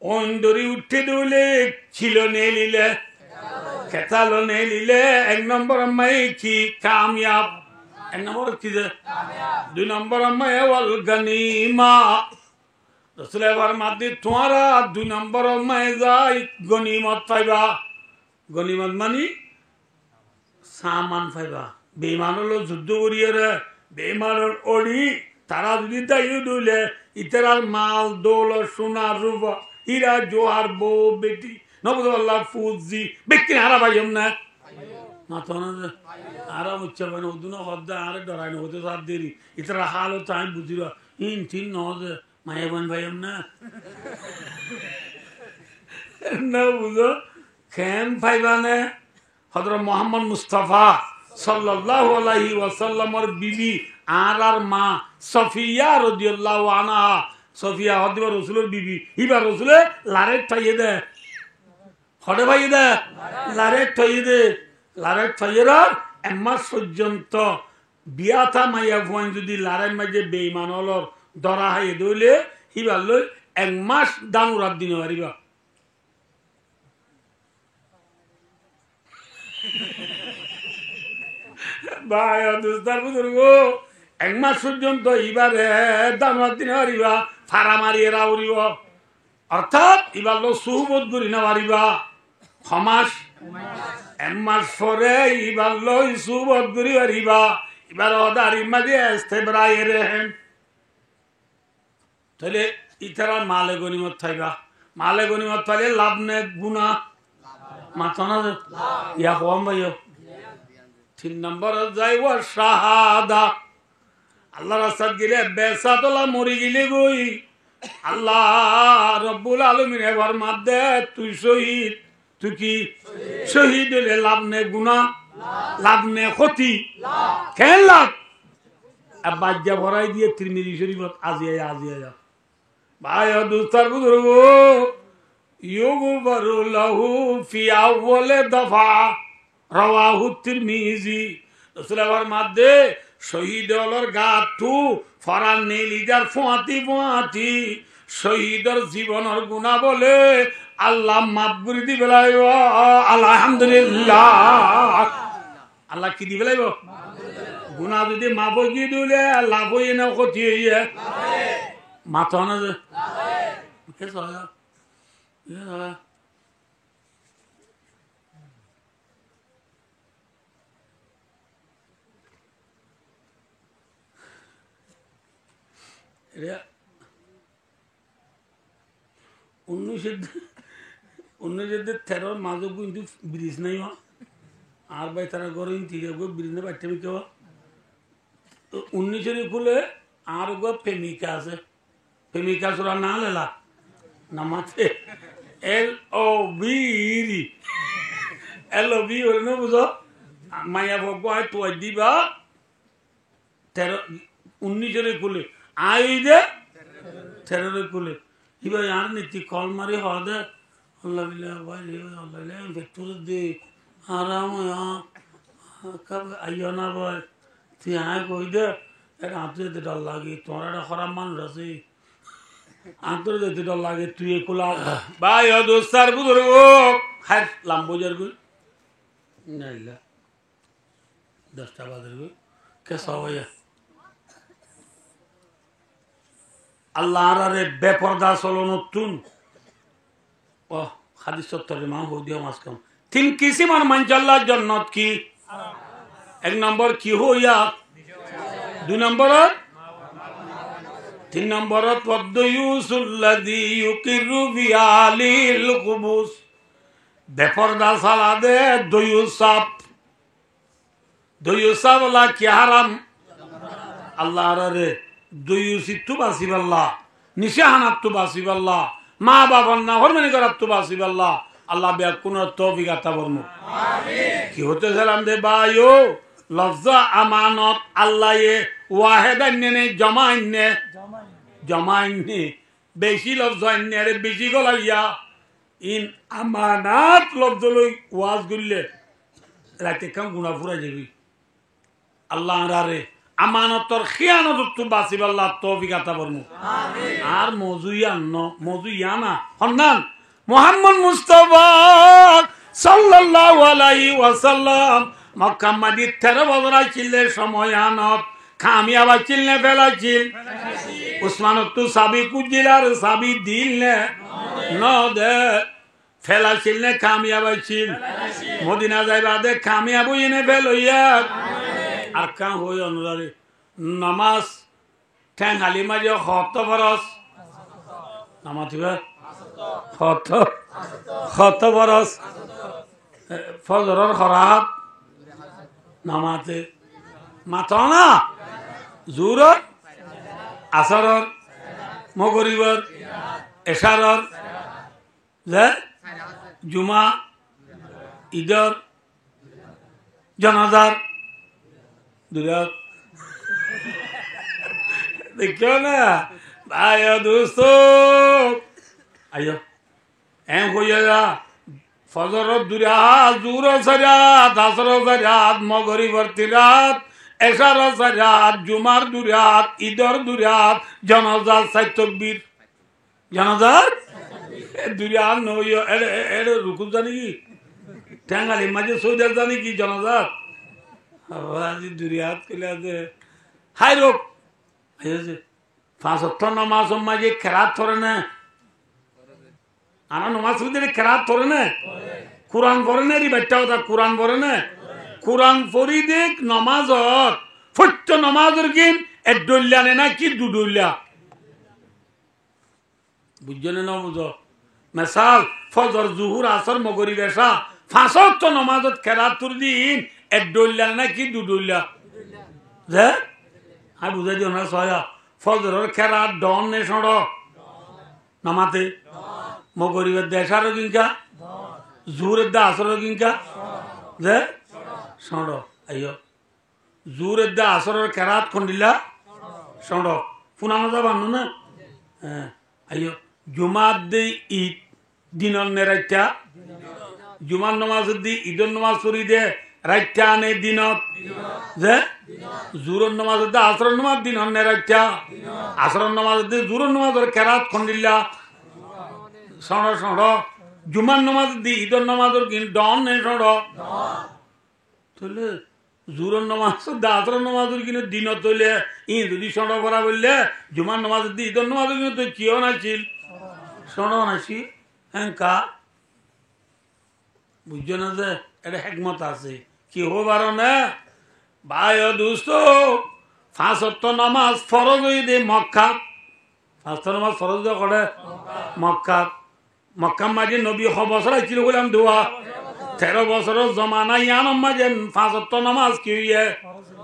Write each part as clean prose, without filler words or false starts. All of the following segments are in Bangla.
অন্দরি উঠে দিলে ছিল নেলিলে খেতালো নেলিলে 1 নম্বর আম্মাই কি কামিয়াব 1 নম্বর কি যে 2 নম্বর আম্মাই ওয়াল গনিমা রাসূল এবার মাদি তোমারা 2 নম্বর আম্মাই যাই গনিমত পাইবা গনিমত মানে সামান পাইবা বেঈমান হলো যুদ্ধ করিয়ে বেঈমানের ওড়ি তারা যদি দায়ী দিলে ইতারার মাল দৌলত সোনা রূপা হীরা জোয়ার বউ বেটি নবদুল্লাহ ফুজি ব্যক্তি হারা পাইম না মাথা না আরাম উচ্চ পাই না ওদিন হদ্দা আরে ডরাই না হতে সার দেরি ইতারা হাল হতো আমি বুঝিবা ইন তিন নজে মায়া বোন ভাইম না না বুঝো খেম পাইবা না হযরত মুহাম্মদ মুস্তাফা সাল্লাল্লাহু আলাইহি ওয়াসাল্লামের বিবি আর মা সফিয়া রাদিয়াল্লাহু আনহা সফিয়া হযরত রাসূলের বিবি ইবা রাসূলে লারে ঠাইয়ে দে হড়ে ভাই দে লারে ঠাইয়ে দে লারে ঠাইয়েরা এমাস পর্যন্ত বিয়াতা মাইয়া ভুয়ান যদি লারের মাঝে বেঈমান হলর দরা হাইয়ে দইলে ইবার লই 1 মাস দানুরাত দিনে পারিবা ভাই দোস্তার বুজুর্গ 1 মাস পর্যন্ত এবারে দানুরাত দিনে পারিবা ফাড়া মারিয়ে রাউরিব অর্থাৎ এবার লো সুহবত করি না পারিবা খমাস 1 মাস পরে এবার লো সুহবত করি পারিবা এবার ওদারি মাঝে ইস্তেবরায়ে রেহেন তাহলে ইতারা মালে গনিমত থাইবা মালে গনিমত পাইলে লাভ নে গুনাহ মাথা না ইয়া কম ভাইও 3 নম্বর যাই ওয়া শাহাদা আল্লাহ রাস্তায় গেলে বেসাতলা মরি গেলে গই আল্লাহ রব্বুল আলামিন এবার মাদে তুই শহীদ তুই কি শহীদ হলে লাভ নে গুনাহ লাভ নে ক্ষতি কেন লাভ বাজ্যা ভরাই দিয়ে তিরমিজি শরীফত আজিয়া ভাই দোস্তার বুজুর্গ ইউগফারু লাহু ফি আউয়াল দফা রাওয়াহু তিরমিজি রাসূলের মাঝে শহীদ হলর গাথু ফরান নেলিজার ফুয়াতি শহীদের জীবনের গুনাহ বলে আল্লাহ মাফ করে দিবে আলহামদুলিল্লাহ আল্লাহ কি দিবে লাইব গুনাহ যদি মাফ করে দিলে লাভ হই না ক্ষতি হইয়ে মাথা না যে কে সয়া ইয়া 1913 মাঝে কিন্তু ব্রিজ নাই আর ভাই তারা গরম ঠিক আছে ব্রিজ না বাচ্চা কেউ 19 খুলে আর গো প্রেমিকা আছে প্রেমিকা সুরা না লেলা নামাতে LOV হলে না বুঝো মায়া ভগবান তো দিবা 19 খুলে আই দে 13 খুলে এবার আর নীতি কল মারি হওয়া দে আল্লাহ ভাই আল্লাহ ভেক্টর দে আরাম আইয় না ভাই তুই হ্যাঁ কই দে আঁতরে যেতে ডর লাগে তোমার একটা খারাপ মানুষ আছে আঁতরে যেতে ডর লাগে তুই খোলা ভাই দোস্তার বুজুর্গ হার লাম্বোজার গই নাইলা 10টা বাজার গই কে সবাই আল্লাহ আরে বেপরদা চলো নতুন ও হাদিস সত্তরে মা হদিয়া মাস কম 3 কিসিমার মানজাল্লাহ জান্নাত কি 1 নম্বর কি হইয়া 2 নম্বর 3 নম্বর পদ্দয়ুসুল্লাযী ইউকিরু বিআলিল কুবুস বেপরদা সালাদে দয়ুসাব লা কি হারাম আল্লাহ আরে দয়ুসিতু বাসিবাল্লাহ নিশাহানাতু বাসিবাল্লাহ মা বাবার না হরমানি করাতু বাসিবাল্লাহ আল্লাহ বে কোন তৌফিক আতা বর্ম আমিন কি হতে সালাম দে ভাইও লফজা আমানত আল্লাহ এ ওয়াহিদান্নে জমাইনে বেশি লফজান্নে রে বেশি গলাইয়া ইন আমানাত লফজ লই ওয়াজ গইলে রাতে কাম গুনাহ ফুরা যাবি আল্লাহ আরে আমানতর খিয়ানত তো বাঁচিব আল্লাহ তৌফিক আতা করমু আর মজুইয়া না হন্নান মুহাম্মদ মুস্তাফা সাল্লাল্লাহু আলাইহি ওয়াসাল্লাম মক্কা মাদির 13 বছর ছিলেন সময় আনত কামিয়াব ছিলেন ফেলাছিল উসমান তো সাবি কুজিলার সাবি দিল ন দে ফেলা ছিলেন কামিয়াব ছিল মদিনা যাইবা দে কামিয়াব ইনে ফেলইয়া আর কাম হই অনুরারে নামাজ ঠ্যাং হালি মাঝে হত বরস নামাতিবা হত বরস ফজরের খরাত নামাতে মাথা না জোরর আসরর মগরিবর এশারর যে জুমা ঈদর জানাজার দুরাত দেখিও না ভাই দোস্ত আইও এম হইয়া যা ফজরত দুরাত জোহর সারাত আসর সারাত মগরিবর তিরাত এশার সারাত জুমার দুরাত ঈদর দুরাত জানাজার সাইত তাকবীর জানাজার দুরাত নইও এর রুকু জানি কি ঠ্যাঙ্গালি মাঝে সৌদার জানি কি জানাজার আজি দুরিয়াত কইলে আছে হাই রোক হয়েছে 5 ওয়াক্ত নামাজ মাঝে কেরাত ধরে না আনা নামাজ পড়তে কেরাত ধরে না কোরআন পড়ে না রে বাচ্চা কথা কোরআন পড়ে না কোরআন পড়ি দেখ নামাজত ফট্ট নামাজের কিন এডল্লা না কি দুডল্লা বুঝজনে না বুঝো মিসাল ফজর জুহুর আসর মগরিব এশা 5 ওয়াক্ত নামাজত কেরাত তুর দিন এডল্লা না কি দুডল্লা যে আমি বুঝাই দিও না সয়া ফজরের কেরাত ডন নে সড় নামাতে মগরিবের দেশার কিনকা জুহুরের দা আসর কিনকা যে সড় আইও জুহুরের দা আসরের কেরাত খন্ডিলা সড় পুনানো যাবান্ন না হ্যাঁ আইও জুমার দি ঈদ দিনর নে রাইতা জুমার নামাজ দি ঈদের নামাজ পড়ি দে রাইতা আনে দিনত যে জুরর নামাজ দে আসরের নামাজ দিনর নে রাইতা আসরের নামাজ দি জুরর নামাজের কেরাত খন্ডিলা সড় সড় জুমার নামাজ দি ঈদের নামাজের কিন ডন নে সড় তাহলে জুরর নামাজ দে আসরের নামাজের কিনে দিনত তৈলে ই যদি সড় করা বললে জুমার নামাজ দি ঈদের নামাজের কিনে তো কিও নাছিল সড় নাছি হ্যাঁ বুঝছো না যে এটা হেকমত আছে কি হবার না ভাই দোস্ত 5 ওয়াক্ত নামাজ ফরজ হই দে মক্কা 5 ওয়াক্ত নামাজ ফরজ দে করে মক্কা মাঝে নবী বছর আইছিল বললাম দোয়া 13 বছরের জমানা ইয়ান মাঝে 5 ওয়াক্ত নামাজ কি হইয়ে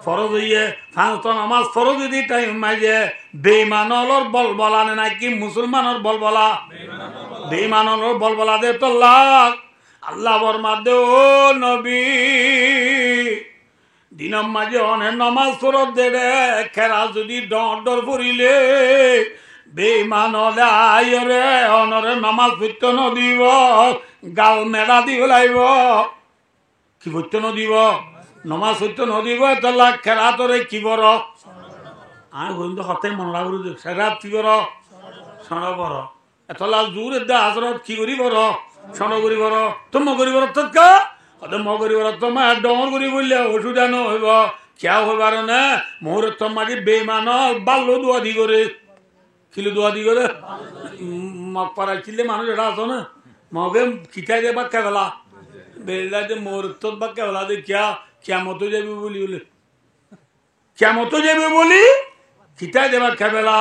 ফরজ হইয়ে 5 ওয়াক্ত নামাজ ফরজ দি টাইম মাঝে বেঈমানর বলবলা নাকি মুসলমানের বলবলা বেঈমানর বলবলা দে তো আল্লাহ বরমাদে ও নবী দিনম মাঝে অনেক নামাজ ফরত দে রে খেরা যদি ডর পড়িলে বেঈমান হলে আয় রে অনরে নামাজ পড়তে নদিব গাল মেলা দি ওলাইব কি পড়তে নদিব নামাজ পড়তে নদিব তাহলে খেরা তোরে কি বড় আমি কিন্তু হতে মন লাগু সেরা কি বড় সড় বড় এতলা জোর দে হাজরত কি করি বড় সড় করি বড় তো মগরি বড় তৎকা মগরি বড় তো মা ডর করি বললে ওষুধ আনো হইব খেয়া হইবার না মোর তো মাঝে বেঈমান বাল্য দোয়া দি করে কিলো দোয়া দি করে মগ পাড়া ছিলে মানুষ এটা আছো না মগে খিটাই দে বাক্কা বেলা বেলা যে মোর তো বাক্কা বেলা দে ক্যা মতো যাবি বলি বলে ক্যা মতো যাবে বলি খিটাই দে বাক্কা বেলা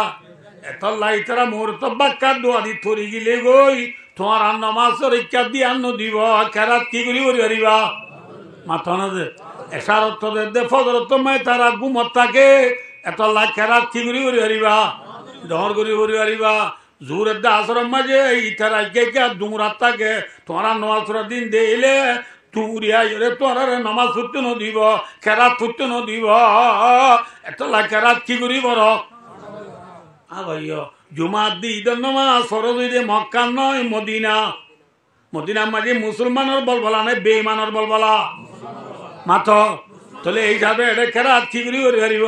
এত লাই তারা মোর তো বাক্কা দোয়া দি থরি গিলে গই তোমার আর নামাজের ইচ্ছা দিয়ে আন্ন দিব কেরাত কি করি করি পারিবা মাথা না যে এসারত দে ফজরত মাই তারা গুমত থাকে এত লাখ কেরাত কি করি করি পারিবা ডর করি করি পারিবা জোরের দা আসরের মাঝে ইতারা কে দুমরাত থাকে তোমার নামাজের দিন দিলে তুরিয়া রে তোমার নামাজ পড়তে নদিব কেরাত পড়তে নদিব এত লাখ কেরাত কি করি বড় ভাইয়া জুমার দি ঈদের নামাজ ফরজ হইতে মক্কা নয় মদিনা মাঝে মুসলমানের বলবলা নাই বেঈমানের বলবলা মাথ তাহলে এইভাবে এটা কেরাত কি করি পারিব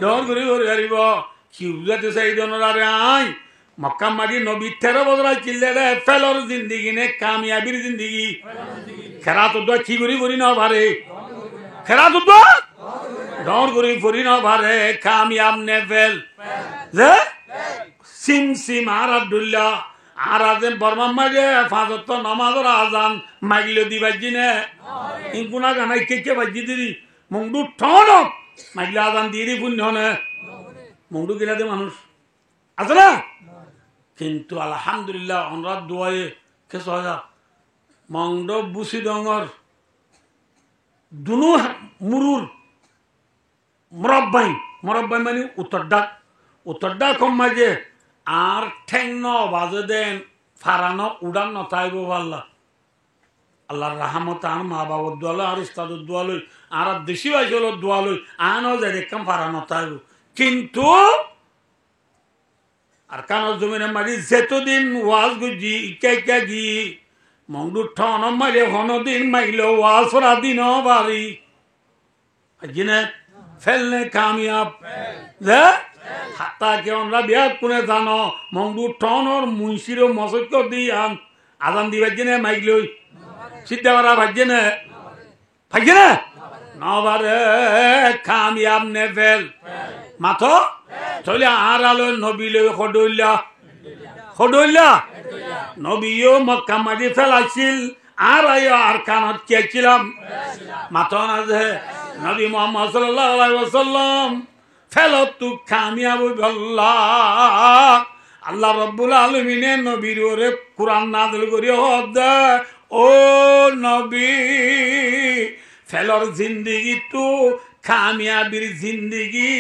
ডর করে ভরি হারিব কি বুঝাতে চাই দনরারে আই মক্কা মারি নবী 13 বছর চিল্লে রে ফেলর জিন্দিগি নে কামিয়াবির জিন্দিগি খেরাত উদ্দা কি করি ভরি না ভারে খেরাত উদ্দা ডর করে ভরি না ভারে কামিয়াব নে ফেল যে সিম সিম আর আব্দুল্লাহ আর আজেন বর্মা মাঝে ফাজত নামাজর আজান মাইল দিবাজি নে ইনকুনা গানাই কে বাজি দিদি মুংডু ঠন মাইল আজান দিয়ে পুণ্য নে মুংডু গিলা দে মানুষ আছে না কিন্তু আলহামদুলিল্লাহ অনুরাধ দোয়ায়ে কে সহজা মংড বুসি ডঙর দুনু মুরুর মুরব্বাই মানে উত্তরডা কম মাঝে আর ঠেং ন বাজে দেন ফারানো উড়ান নতাইব আল্লাহ আল্লাহর রাহমত আর মা বাবার দোয়ালো আর উস্তাদের দোয়ালই আর দেশি বাইছিল দোয়ালই আনও যে দেখলাম ফারা নতাইব কিন্তু আর কানো জমিনে মারি যেতদিন ওয়াজ গুজি ইকা গি মংডু ঠন মারি হনদিন মাইল ওয়াজ ফরা দিন বাড়ি জিনে ফেলনে কামিয়াব যে হাতা কে আমরা বিয়া কোনে জানো মংডু ঠনর মুন্সির মসক দিয়াম আজান দিবার জেনে মাইক লই সিদ্ধা করা ভাজছে না ভাজছে না নবারে কামিয়াব নে ফেল মাথো তাহলে আর আলো নবী লই খডইল্লা নবীও মক্কা মাঝে ফেলাছিল আর আয় আর কানত কেছিলাম মাথো না যে নবী মুহাম্মদ সাল্লাল্লাহু আলাইহি ওয়াসাল্লাম ফেলতু কামিয়াব আল্লাহ আল্লাহ রাব্বুল আলামিনে নবীর ওরে কুরআন নাযিল করি হদ ও নবী ফেলর জিন্দেগি তো কামিয়াবির জিন্দেগি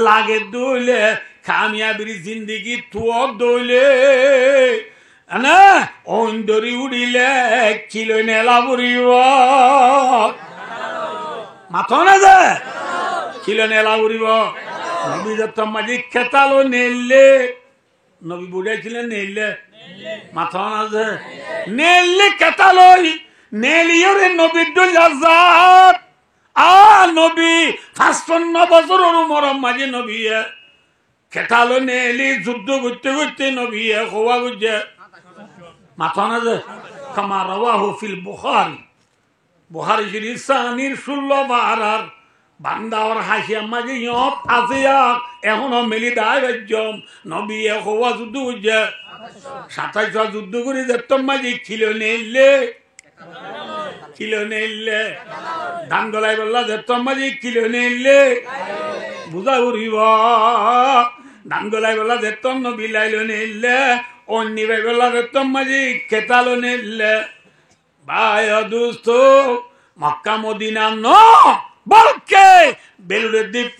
লাগে দইলে কামিয়াবির জিন্দেগি তো দইলে না অন্দরি উড়িলে কিলো নেলা বুড়িব মাথো না যে কিলো নেলা বুড়িব নবী যত মাঝি খেতালো নেলে নবী বুড়াইছিলেন নেলে মাথা না যে নেলে খেতালই নেলিয়রে নবীর দুলাজাত আ নবী 55 বছর মরম মাঝে নবী খেতালো নেলি যুদ্ধ করতে নবী খোয়া গুজে মাথা না যে কামা রাওয়াহু ফিল বুখারী শরীফ সানির 16 বারার বান্দাওয়ার হাসিয়া মাঝে ইয়ত আসিয়া এখনো মেলি দায় রাজ্যম নবী খোয়া যুদ্ধ করছে 27 যুদ্ধ করে যেতাম মাঝে খিলো নেইলে ধান গলাই বললা যেতাম মাঝে খিলো নেইলে বুঝা উড়িব ধান গলাই বললা যেতাম নবী লাইলো নেইলে অন্য ভাই বললা যেতাম মাঝে খেতালো নেইলে ভাই দোস্ত মক্কা মদিনা ন বলকে বেলুড়ের দ্বীপ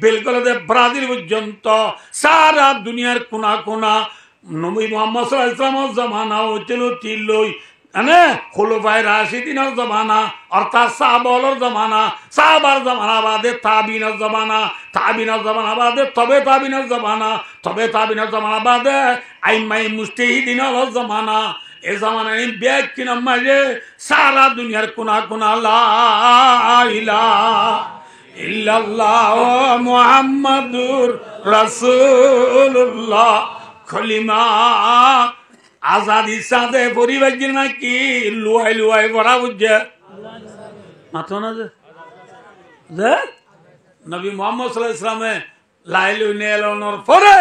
বেলগলাতে ব্রাজিল পর্যন্ত সারা দুনিয়ার কোনা কোনা নবী মুহাম্মদ সাল্লাল্লাহু আলাইহি ওয়াসাল্লামের জামানা হইছিল তিলই মানে খুলফায়ে রাশিদিনের জামানা অর্থাৎ সাহাবার জামানা সাহাবার জামানা বাদে তাবিনের জামানা বাদে তবে তাবিনের জামানা বাদে আইমাই মুজতাহিদিনের জামানা এ জামানায় ব্যক্তি নামাজে সারা দুনিয়ার কোনা কোনা লা ইলাহা ইল্লাল্লাহ মুহাম্মাদুর রাসূলুল্লাহ খলিমা আজাদি সাথে পরিবার নাকি লুয়াই ভরা বুঝছে মাথো না যে নবী মুহাম্মদ সাল্লাল্লাহু আলাইহি ওয়াসাল্লামে লাইলু নেলনোর পরে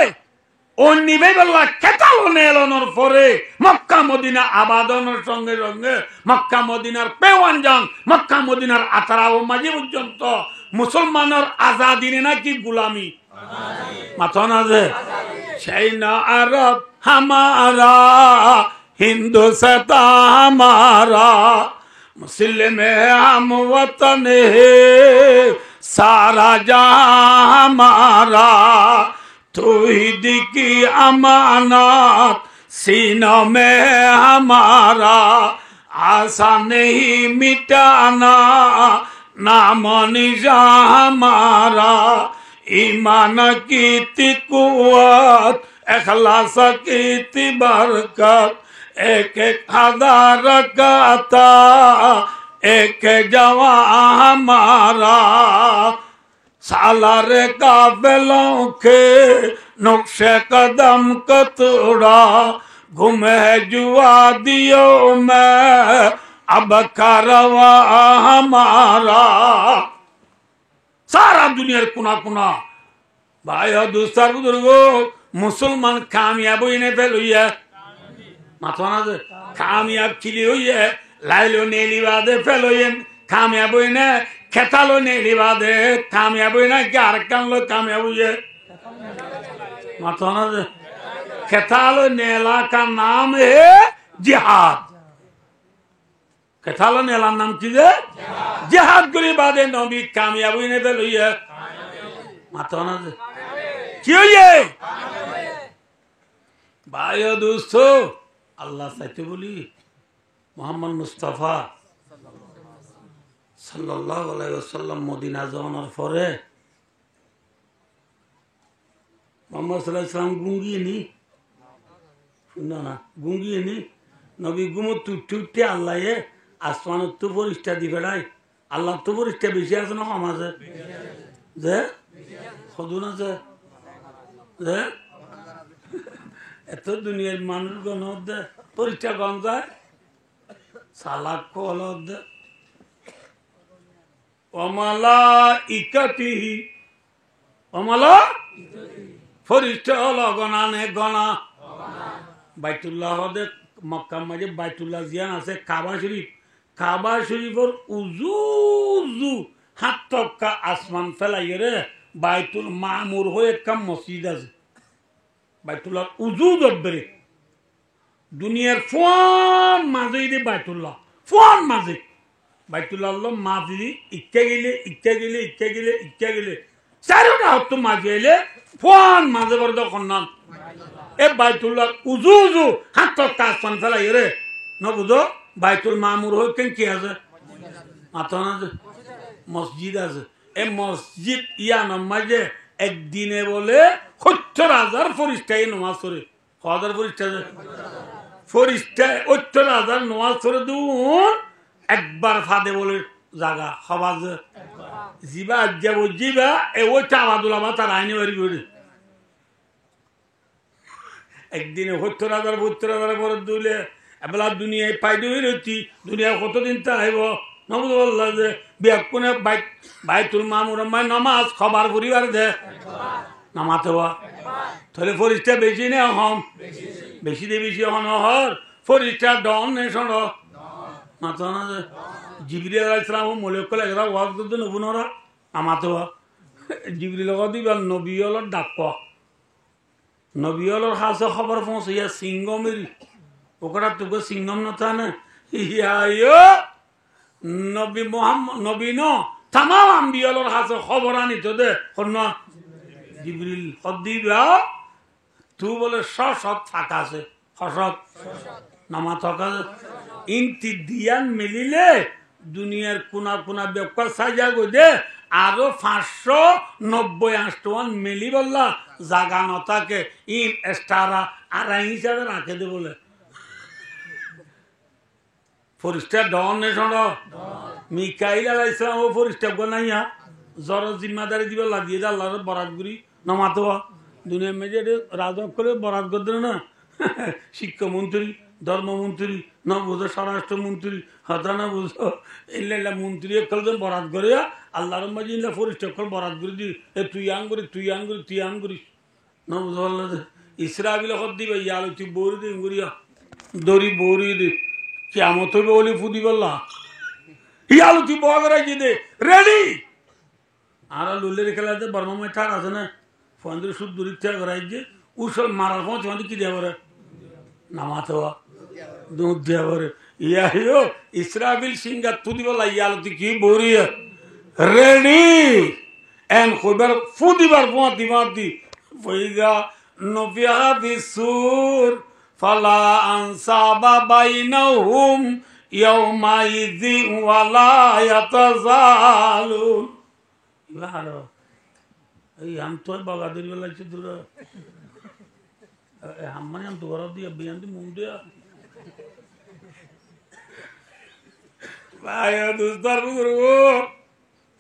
অন্যি বেলা কেতালো নেলনোর পরে মক্কা মদিনা আবাদনের সঙ্গে সঙ্গে মক্কা মদিনার পেওয়ানজান মক্কা মদিনার আতারাও মাঝে পর্যন্ত মুসলমানের আজাদিনে নাকি গুলামি মাথো না যে সেই না আরব हमारा हिंदुस्तान हमारा मुस्लिम हम वतन है सारा जहां हमारा तौहीद की अमानत सीनों में हमारा आशा नहीं मिटाना नाम निशान हमारा ईमान की तिकुवत इखलास की बरकत एक हजार गाता एक जवां हमारा सालार काफिलों के नुक्शे कदम को तोड़ा घूम है जुआदियों में अब कारवा हमारा सारा दुनियार कुना कुना भाई और दूसरा बुजुर्गो मुसलमान कामयाब हुई ने फेल हुई है माथाना से कामयाब खिली हुई है लाइलो नेली वादे फेल हुई है कामयाब हुई ने खेतालो नेली वादे कामयाब हुई ने ग्यार kan लो कामयाब हुई है माथाना से खेतालो नेला का नाम है जिहाद खेतालो नेला नाम किसे जिहाद गुली बादे नबी कामयाब हुई ने फेल हुई है माथाना से क्यों ये भाइयों दोस्तों अल्लाह सच बोली मोहम्मद मुस्तफा सल्लल्लाहु अलैहि वसल्लम मदीना जाওয়ার পরে মোহাম্মদ সাল্লাল্লাহু আলাইহি ওয়াসাল্লাম গুঙ্গিনি শুনো না গুঙ্গিনি নবী গুমত টুটতে আল্লাহয়ে আসমানত তো ফরিস্তা দিবেড়াই আল্লাহ তো ফরিস্তা বেশি আছে না কম আছে যে খদুন আছে যে এত দুনিয়ার মানুষ গণ দে পরিষ্কার গণ যায় সালাক কল দে অমালা ইকাতিহি অমালা ফরিষ্টা হলো গণানে গণা বাইতুল্লাহ দে মক্কা মাঝে বাইতুল্লাহ জিয়ান আছে কাবা শরীফর উজু উজু হাত তক্কা আসমান ফেলাই রে বাইতুল মামুর হয়ে একটা মসজিদ আছে বাইতুল্লাহ উজু দব্বরে দুনিয়ার ফোন মাঝে দে বাইতুল্লাহ ফোন মাঝে বাইতুল্লাহ মাঝে ইচ্ছা গেলে চারোটা হত মাঝে এলে ফোন মাঝে বড় কন্যান এ বাইতুল্লাহ উজু উজু হাত আসমান ফেলাই রে ন বুঝো বাইতুল মামুর হয়ে কেন কি আছে মাথা আছে মসজিদ আছে এ মসজিদ ইয়ানোর মাঝে একদিনে বলে ৭০,০০০ ফরিস্তাই নামাজ পড়ে কয়দার ফরিস্তা ফরিস্তা ৭০,০০০ নামাজ পড়ে দুন একবার ফাদে বলে জায়গা হবাজ জিবা যাব জিবা এ ও চাবাদুল আবার তার আইনে বাড়ি করে একদিনে ৭০,০০০ করে দুলে এবেলা দুনিয়ায় পাইতে হয়ে রয়েছি দুনিয়ায় কতদিন তা আইব নবুদ বললা যে বিয়াকুনে বাইতুল মামুর নমাজ খবর পরিবার দে নামাতে হওয়া তাহলে ফরিস্তা বেশি নে হম বেশি দে বেশি হন হর ফরিস্তা ডন নে শোন মাথা না জিবরিল আলাইহিস সালাম মলেকুল এরা ওয়াজ করতে নবুনরা নামাতে হওয়া জিবরিল দিবার নবী হলর ডাক নবী হলর হাসে খবর পৌঁছাইয়া সিংহমেরি ওকরা তোকে সিংহম নথা না ইয়া নবী মোহাম্মদ নবী ন তামাম আম্বিয়ালর হাতে খবর আনি তো দে কন্যা জিবরিল হদিবা তু বলে সৎ ফাঁকা আছে হসত নামা থকা ইনতি দিয়ান মিলিলে দুনিয়ার কোনা কোনা ব্যাপার সাজা গো দে আরো ৫৯০ মিলি বললা জাগা নতাকে ইন এস্টারা আর হিসাবে রাখে দে বলে ফরিস্তা ডন নে শোন মিকাইল আলাইহিস সালাম ও ফরিস্তা গনাইয়া জর জিম্মাদারি দিবে লাগিয়ে দে আল্লাহর বরাত গুরি নমাতো দুনিয়া মেজে রাজক করে বরাত করতে না শিক্ষামন্ত্রী ধর্মমন্ত্রী না বুঝো স্বরাষ্ট্রমন্ত্রী হতা না বুঝো এল্লা মন্ত্রী একজন বরাত করে আল্লাহর মাঝে ইল্লা ফরিস্তা কল বরাত করে দি তুই আন করিস না বুঝো আল্লাহ ইসরাফিল হদ দিবে ইয়াল তুই বৌরি দে গুরিয়া দড়ি বৌরি দে কেমন হইবে বলে ফুদি বললা ইয়াল তুই বগরা দে রেডি আর লুলের খেলাতে বর্মা মাই ঠাক আছে না ফোন সুদ দূরি থেকে করাই যে উসল মারার পর তোমাদের কি দেওয়া নামাতে হওয়া দুধ দেওয়া করে ইয়া হিও ইসরাফিল সিংহা তুদি বললা ইয়াল তুই কি বৌরিয়া রেডি এন কইবার ফুদিবার পর দিমাদি বইগা নফিয়া বিসুর ফালা আনসাবা বাইনাহুম ইয়াউমাইযি ওয়ালা ইয়াতাযালুন ভালো এই আম তো বাগাদের বেলাইছে দূর আম্মানি আম তো ঘর দিয়ে বিয়ান্তি মুখ দিয়া ভাই দুস্তার বুজুর্গ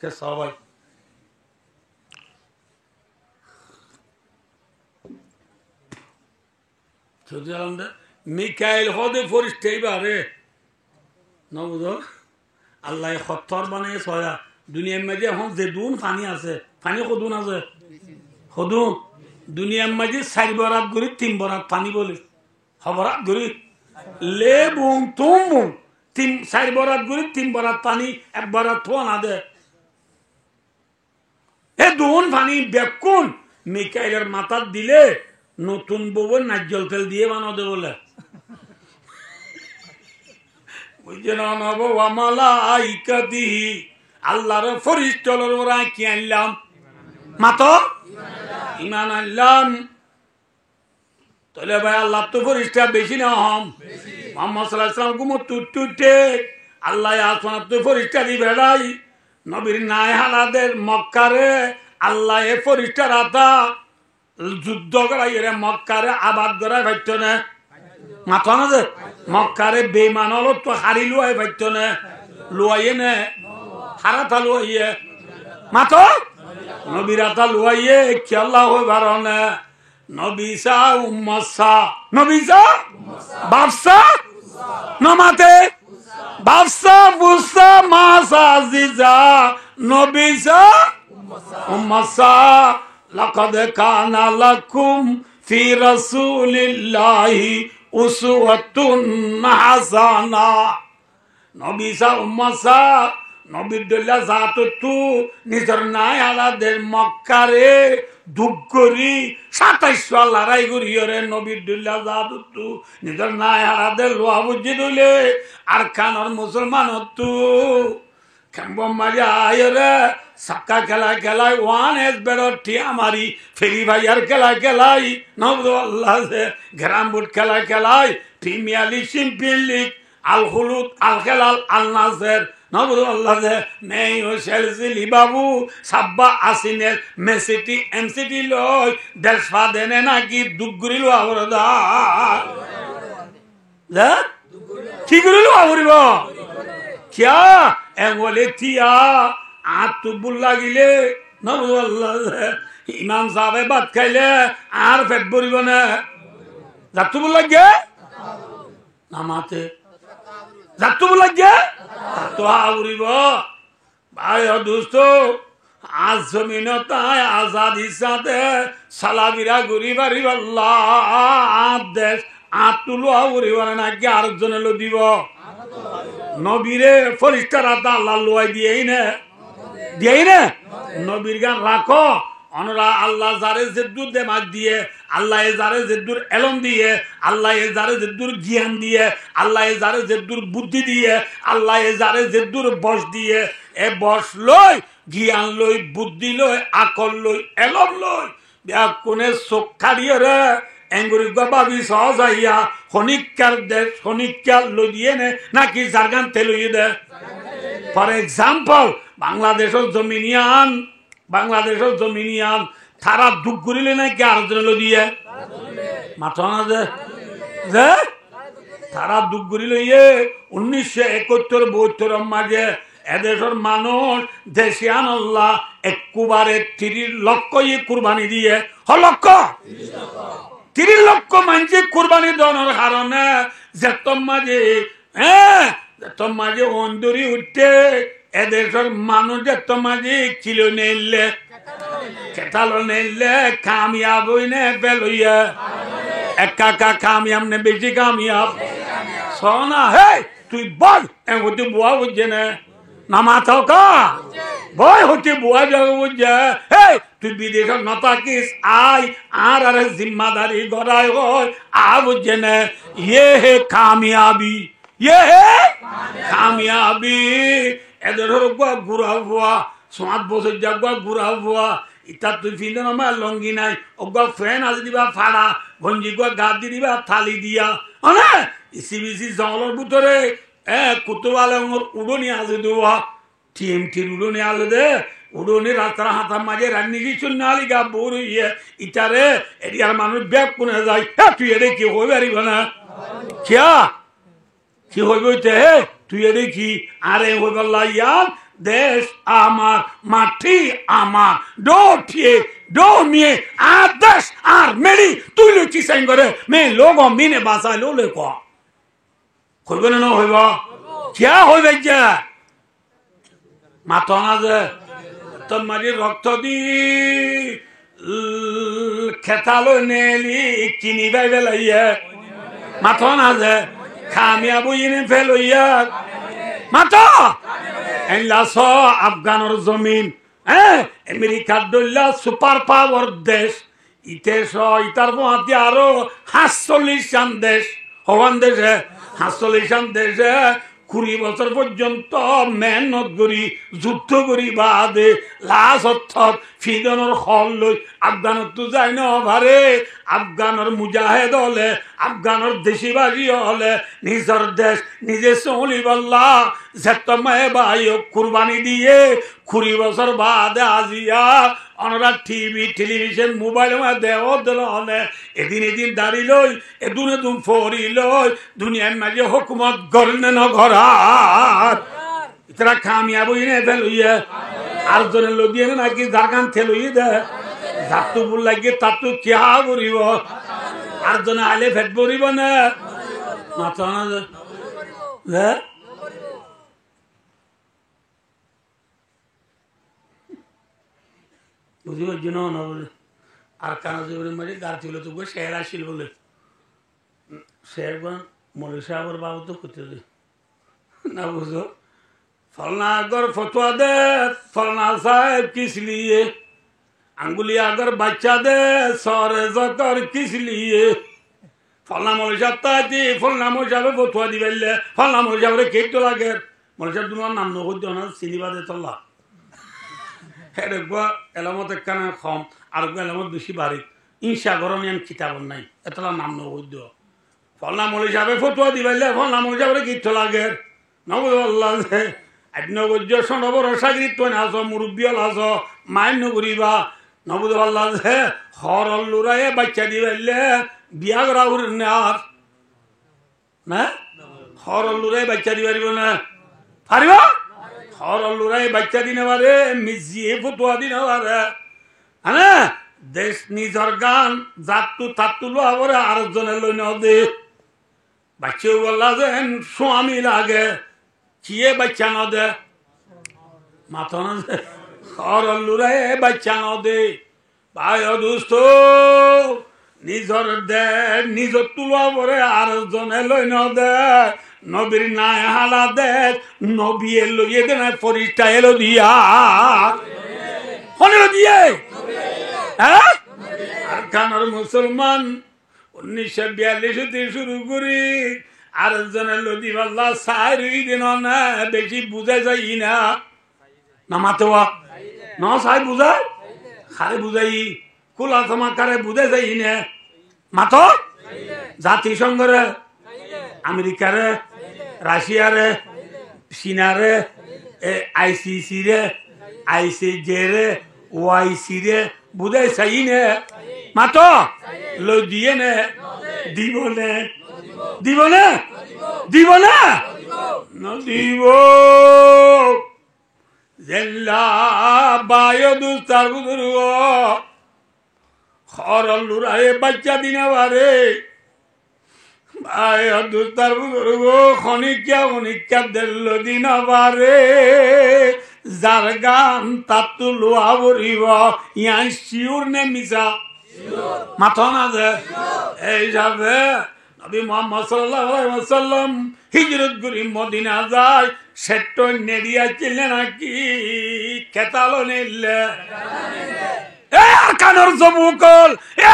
কে সবাই মিকাইল হদে ফরিস্তাই বারে নবুঝ আল্লাহ সত্তর বানিয়ে ছয়া দুনিয়ার মাঝে এখন যে দুন পানি আছে পানি কদুন আছে সদুন দুনিয়ার মাঝে 4 বরাত গড়ি 3 বরাত পানি বলে খবরাত গড়ি লে বুম তুম বুম 4 বরাত গড়ি 3 বরাত পানি 1 বরাত থোয়া না দে এ দুন পানি বেকুন মিকাইলের মাথার দিলে নতুন বউ নাজ্জল তেল দিয়ে বানো দে বলে বুঝছেন নব ওয়ামালা আইকাতি আল্লাহর ফরিস্তার ওরা কি আনলাম মাতো ইমান আনলাম তাহলে ভাই আল্লাহ তো ফরিস্তা বেশি না হম মোহাম্মদ সাল্লাল্লাহু আলাইহি ওয়াসাল্লাম গুমো টুটটুটে আল্লাহ আসমান তো ফরিস্তা দি বেড়াই নবীর নাই হালাদের মক্কারে আল্লাহ এ ফরিস্তা রাতা যুদ্ধ করাই এর মক্কারে আবাদ করাই পাইত না মাথা না যে মক্কারে বেমান হলো তো হারি লুয়াই পাইত না লুয়াইয়ে নে হারাতা লুয়াইয়ে মাথা নবীরাতা লুয়াইয়ে খেলা হয়ে বারণে নবীসা উম্মাসা নবীসা বাপসা নমাতে বাপসা বুসা মাসা জিজা নবীসা উম্মাসা লাকাদ কানা লাকুম ফি রাসূলিল্লাহি উসওয়াতুন হাসানা নবীসা উম্মাসা নবীদুল্লাহ জাততু নিজের নাই আলাদের মক্কারে দুঃখরি 27 লড়াই করিয়রে নবীদুল্লাহ জাততু নিজের নাই আলাদের লোয়া বুঝি দিলে আর খানর মুসলমান হতু কেমন মজা আয়রে সাক্কা খেলায় 1 বেরোটি আমারি ফেরি ভাইয়ার খেলাই নবদ আল্লাহ গ্রাম বুট খেলায় প্রিমিয়ার লিগ চ্যাম্পিয়ন লিগ আল হুলুদ আল খেলাল আল নাসের নবদ আল্লাহ মেই ও চেলসি লিবাবু সাব্বা আসিনের মেসিটি এমসিটি লই দেশফা দেনে নাকি দুগুরি লো আবরদা কি করিল আবরিব কিয়া এঙ্গলে তিয়া আতুবুল লাগিলে নবদ আল্লাহ ইমাম সাহেব ভাত খাইলে আর পেট ভরিব না যাতুবুল লাগে নামাতে যাতুবুল লাগে তো আউরিব ভাই দোস্ত আজ জমিনতায় আজাদি সাথে সালাবিরা ঘুরি বাড়ি আল্লাহ দেশ আতুলো আউরিব নাকি আরেকজনে লো দিব নবীরে ফরিস্তার আল্লাহ লোয়াই দিয়েই না নবীর গান রাখো অনরা আল্লাহ যারে জেদ্দুর দেমাগ দিয়ে আল্লাহ যারে জেদ্দুর এলম দিয়ে আল্লাহ যারে জেদ্দুর জ্ঞান দিয়ে আল্লাহ যারে জেদ্দুর বুদ্ধি দিয়ে আল্লাহ যারে জেদ্দুর বশ দিয়ে এ বশ লই জ্ঞান লই বুদ্ধি লই আকল লই এলম লই কোনে চোখ খাড়িয়ে রে এঙ্গুরি গবাবি সহজ আইয়া শনিকার দেশ শনিকার লই দিয়ে নে নাকি জারগান তেলইয়ে দে ফর এক্সাম্পল বাংলাদেশের জমিনিয়ান তারা দুঃখ করিলে নাকি আরেকজন দিয়ে মাথা না যে তারা দুঃখ করি লইয়ে 1971-72 মাঝে এদেশের মানুষ দেশিয়ান আল্লাহ একবারে 30 লক্ষ কুরবানি দিয়ে লক্ষ 30 লক্ষ মানুষ কুরবানি দেওয়ার কারণে যেতম মাঝে অন্দরি উঠতে এদেশের মানুষ যেতম মাঝে কিলো নেইলে কেতালো নেইলে কামিয়াব হইনে বেলইয়া একা কামিয়াব নে বেশি কামিয়াব সোনা হে তুই বল হতে বুয়া বুঝছে না মাথাও কা বই হতে বুয়া যাবে বুঝছে হে তুই বিদেশে নতাকিস আয় আর জিম্মাদারি গড়াই হয় বুঝছে না ইয়ে হে কামিয়াবি এদের গুড়া হওয়া 7 বছর যাক গুড়া হওয়া ইতার তুই ফিন্দে আমার লঙ্গি নাই ওগুলো ফ্যান আজ দিবা ফাড়া গঞ্জি গা দি দিবা থালি দিয়া না ইসি জঙ্গলের ভিতরে কুতুবালে উড়নি আজে দেওয়া টিএমটির উড়নি আলে দে উড়নি রাস্তার হাতার মাঝে রান্নি কিছু নালি গা বউর ইয়ে ইটারে এরিয়ার মানুষ ব্যাগ কোনে যায় তুই এরে কি হয়ে পারিব না কি হইব তুই এরে কি আরে হইবার ইয়ান দেশ আমার, মাটি আমার, ডো ফিয়ে ডো মিয়ে আর দেশ আর মেরি তুই লো কি সাইন করে মে লোক মিনে বাসা লো লে কো হইব না হইব কিয়া হইবে যে মাথা না যে তোমারি রক্ত দি খেতালো নেলি কিনি বাই বেলাইয়া মাথা না যে খামিয়াবু ইনে ফেলইয়া মাথা এনলাস আফগানের জমিন আমেরিকার দল্লা সুপার পাওয়ার দেশ ইতার মহাতি আরো ৪৭ দেশ হওয়ান দেশে ৪৭ দেশে ২০ বছর পর্যন্ত মেহনত করি যুদ্ধ করি বাদে লাস্ট ফিদনের হল লই আফগানত তো যাই ন ভারে আফগানের মুজাহেদ হলে আফগানের দেশিবাসী হলে নিজের দেশ নিজে চলিবল্লা যেতমায় বাই কুরবানি দিয়ে ২০ বছর বাদে আজিয়া অনরা টিভি টেলিভিশন মোবাইল দেহ দিল হলে এদিন দাঁড়ি লই এদুন ফরি লই দুনিয়ার মাঝে হুকুমত গড়লে ন ঘরাত ইতরা কামিয়াব ইনে ফেলইয়ে আর জনে লদিয়ে নাকি জারগান থেলই দে জাতু বুল লাগে তাতু কিয়া করিব আর জনে আলে ফেট ভরিব না মাথা না হ্যাঁ বুঝি পারছি না বলে আর কানা জীবনে মাঝে গাড়ি হলো তো শের আসিল বলে শের মৌলী সাহেবের বাবু তো করতে না বুঝো फलना अगर फतवा दे फलना साहब किस लिए अंगुली अगर बच्चा दे सौरे जकर किस लिए फलना मौली साहब ताजी फलना मौली साहब फतवा दी बेले फलना मौली साहब रे केक तो लागे मौली साहब तुम्हारा नाम न हो जो ना सिनेमा दे तो ला है देखो एलामत करना खाम और को एलामत दूसरी बारी इंशा करो नहीं किताब नहीं इतना नाम न हो जो फलना मौली साहब फतवा दी बेले फलना मौली साहब रे केक तो लागे ना वो अल्लाह से নবজ্য নবর সাগরিত আস মুরব্বিয়াল আস মান্য করিবা নবুদ আল্লাহ হর লুরায়ে বাচ্চা দিবাইলে বিয়া করা নেওয়ার না হর লুরাই বাচ্চা দিবারিব না পারিব হর লুরাই বাচ্চা দিনে পারে মিজিয়ে ফতুয়া দিনে পারে হ্যাঁ দেশ নিজের গান জাতু তাতু লোয়া আর জনে লই নদে বাচ্চা বললা যেন স্বামী লাগে কিয়ে বাচ্চা ন দে মাথা না দে হর লুরাই বাচ্চা ন দে ভাই দুস্থ নিজর দে নিজর তুলা পরে আর জনে লই ন দে নবীর নাই হালা দে নবী লইয়ে দে না ফরিস্তা এলো দিয়া হলো দিয়ে হ্যাঁ আর কানার মুসলমান 1942 থেকে শুরু করি আর জনে লদি বাল্লা সারি দিন না বেশি বুঝাই যাই না না মাতোয়া না সাই বুঝাই খারে বুঝাই কুলা তোমা কারে বুঝাই যাই না মাতো জাতিসংঘরে আমেরিকারে রাশিয়ারে চীনারে আইসিসি রে আইসিজে রে ওআইসি রে বুঝাই চাই নে মাতো লদিয়ে নে দিব নে দিব না দিব না দিব জেল্লা বায়ু দুস্তার বুজুর্গ খরল লুরায়ে বাচ্চা দিনা বারে বায়ু দুস্তার বুজুর্গ খনিকা দেল দিনা বারে যার গান তাতু লোয়া বরিব ইয়া শিউর নে মিছা মাথা না যে এই যাবে নবী মুহাম্মদ সাল্লাল্লাহু আলাইহি ওয়াসাল্লাম হিজরত করে মদিনা যায় সেট নেড়িয়া ছিলেন নাকি কেতালো নেলে আর কানর জবুকল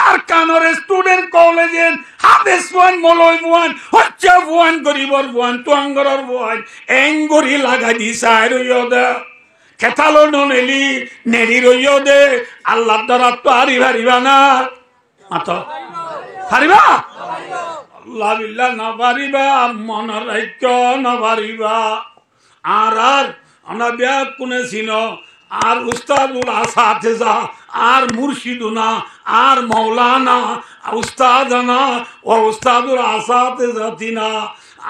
আর কানর স্টুডেন্ট কলেজেন হাদিস ওয়ান মলয় ওয়ান হচ্ছে ওয়ান গরিবর ওয়ান তুঙ্গরর ওয়ান এঙ্গরি লাগা দিছাই রইদে কেতালো নেলি নেড়ি রইদে আল্লাহ দ্বারা তো আরি ভারিবা না মাতো পারিবা আল্লাহ বিল্লাহ না পারিবা মন রাজ্য না পারিবা আর আমরা বিয়া কোনে ছিল আর উস্তাদুল আসাতে যা আর মুর্শিদুনা আর মৌলানা উস্তাদানা ও উস্তাদুল আসাতে জাতিনা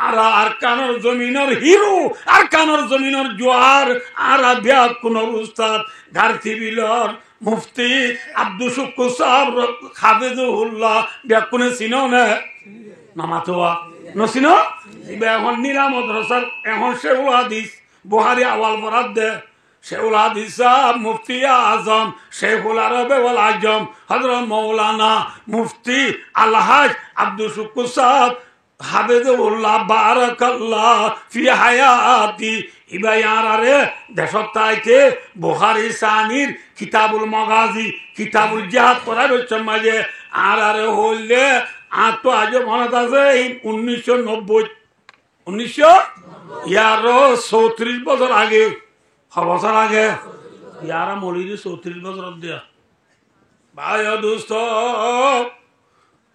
আর কানর জমিনের হিরো আর কানর জমিনের জোয়ার আর ব্যাগ কোন উস্তাদ গার্থি বিলর মুফতি আব্দুল শুকুর সাহেব হাফিজুল্লাহ ব্যাগ কোনে চিনো না নামাতোয়া নসিনো এখন নীলা মাদ্রাসার এখন শেউল হাদিস বুহারি আওয়াল বরাদ দে শেউল হাদিস মুফতি আজম শেখুল আরবে ওয়াল আজম হযরত মাওলানা মুফতি আলহাজ আব্দুল শুকুর সাহেব হাফিজুল্লাহ বারাকাল্লাহ ফি হায়াতি ইবা ইয়ারারে দেশত তাইতে বুখারী সানির কিতাবুল মাগাজি কিতাবুল জিহাদ পড়া হচ্ছে মাঝে আরে হইলে আর তো আজ মনে আছে 1934 বছর আগে বছর আগে ইয়ারা মলির 34 বছর দিয়া ভাই দোস্ত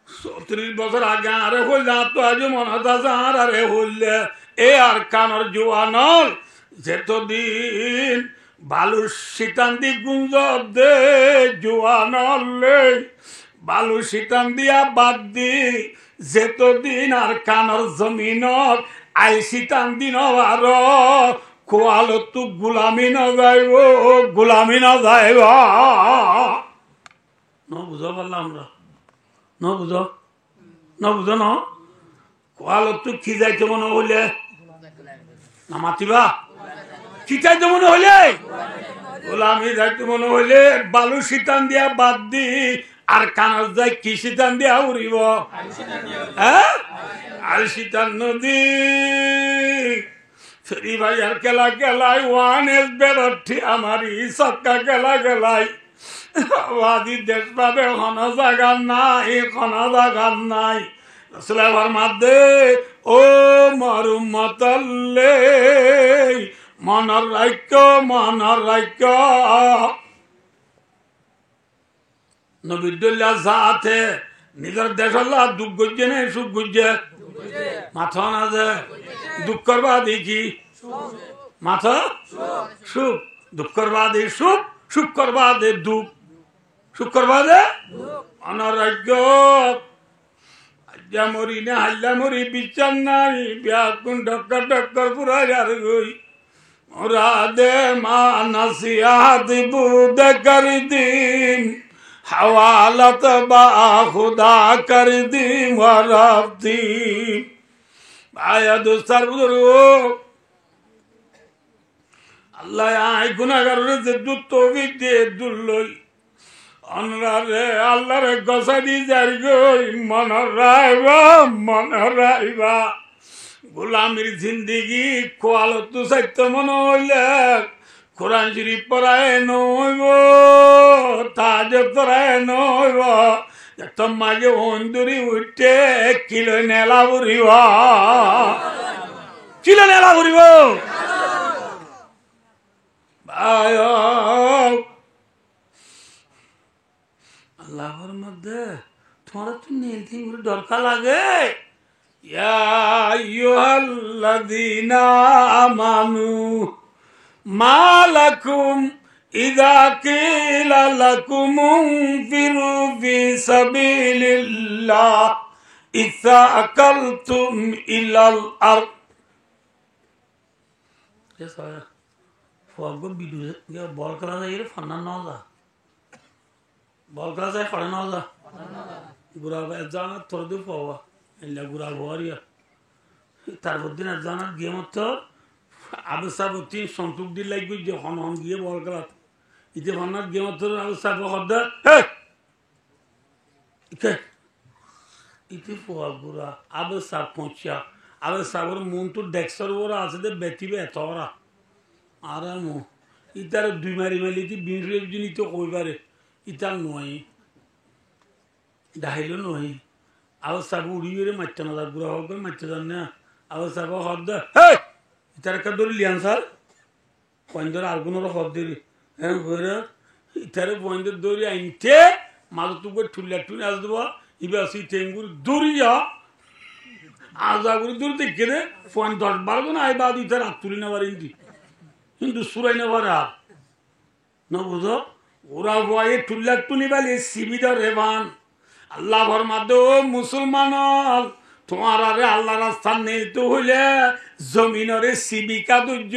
34 বছর আগে আরে হইলে আর তো আজ মনে আছে আরে হইলে এ আর কানর জোয়ানল যেতদিন বালুর শীতান্তি গুঞ্জব দে জোয়ানলে বালু শীতান দিয়া বাদ দি যেতদিন আর কানর জমিনত আই শীতান দিন আর কোয়ালো তু গুলামি ন যাইব গুলামি ন যাইব ন বুঝ পারলাম আমরা ন বুঝ ন কোয়ালো তু কি যাইতে মনে হইলে না মাতিবা কি চাইতে মনে হইলে গোলামি যাইতে মনে হইলে বালু শীতান দিয়া বাদ দি আর কানর যাই কি শীতান দিয়া উড়িব হ্যাঁ আর শীতান নদী ফেরি ভাই আর খেলা খেলাই ওয়ান এস বেরোঠি আমারি সক্কা খেলা খেলাই আদি দেশ পাবে কোনো জায়গা নাই রসুলের মাধ্যে ও মরুমতল্লে মনের রাক্য নবিদুল্লাহ সাথে নিজের দেশল্লাহ দুঃখ গুজছে না সুখ গুজছে মাথা না যে দুঃখ করবা দেখি মাথা সুখ দুঃখ করবা দে সুখ করবা দে দুঃখ সুখ করবা দে অনারাজ্য আজ্ঞা মরি না হাল্লা মরি বিচার নাই ব্যাকুন ঢক্কর পুরা যার গই ওরা দে মা নসিহাত বুদ কর দিন हवालत बा खुदा कर दी वरफ्ती आया दोस्तार बुजुर्गो अल्लाह आय गुनाहगार रे दुत तौफीक दे दुल्लई अनरा रे अल्लाह रे गसादी जार गई मन राइबा गुलामीर जिंदगी कोआलो तु सत्य मन हइले कुरान शरीफ पढ़ाए नइब ताज पढ़ाए नइब एकदम मागे हंदुरी उठे किलो नेला बुरिब ভাই আল্লাহর মধ্যে তোমার তো নেলথিং দরকার লাগে ইয়া আইয়ুহাল্লাযীনা আমানু মালাকুম ইযা কিলা লাকুম ইনফিরু ফি সাবিলিল্লাহ ইসাকালতুম ইলাল আরদ কেসা ফগো ভিডিও ইয়া বল করা যায় এর ফান্না না যা বল করা যায় ফান্না না যা গুরা জানা তোর দু পাওয়া এলা গুরা ভরিয়া তার দিন জানার গেম তো আবু সাবতি সন্তুক দি লাগবে যে হন গিয়ে বল করা ইতে ফান্নার গেম তো আবু সাব হদা হে কে ইতে পোয়া গুরা আবু সাব পৌঁছা আবু সাবর মন তো ডেক্সর ওরা আছে দে বেতিবে এতরা আরাম ইতার দুই মারি মালিতি বিনরে জিনি তো কইবারে ইতার নয় ডাইলো নয় আবু সাব উড়িয়ে মারতে না গুরা হোক মারতে জান না আবু সাব হদা হে ইতার কা দরি লিয়ান স্যার পয়েন্টর আগুনের হদ দিলি হ্যাঁ ঘরে ইতারে পয়েন্টের দরি আনতে মাঝে তুকে ঠুলিয়া আস দেবো ইবে আসি টেঙ্গুর দরিয়া আজাগুরি দূর দেখে রে পয়েন্ট 10-12 জন আইবা ইতার হাত তুলি নেবার ইন্দি কিন্তু সুরাই নেবার আর না বুঝো ওরা ভয়ে ঠুলিয়া টুলি বালি সিবিদা রেবান আল্লাহ ভর মাধ্যম মুসলমান তোমার আরে আল্লাহ রাস্তার নিতে হইলে জমিনরে সিবিকা দুর্য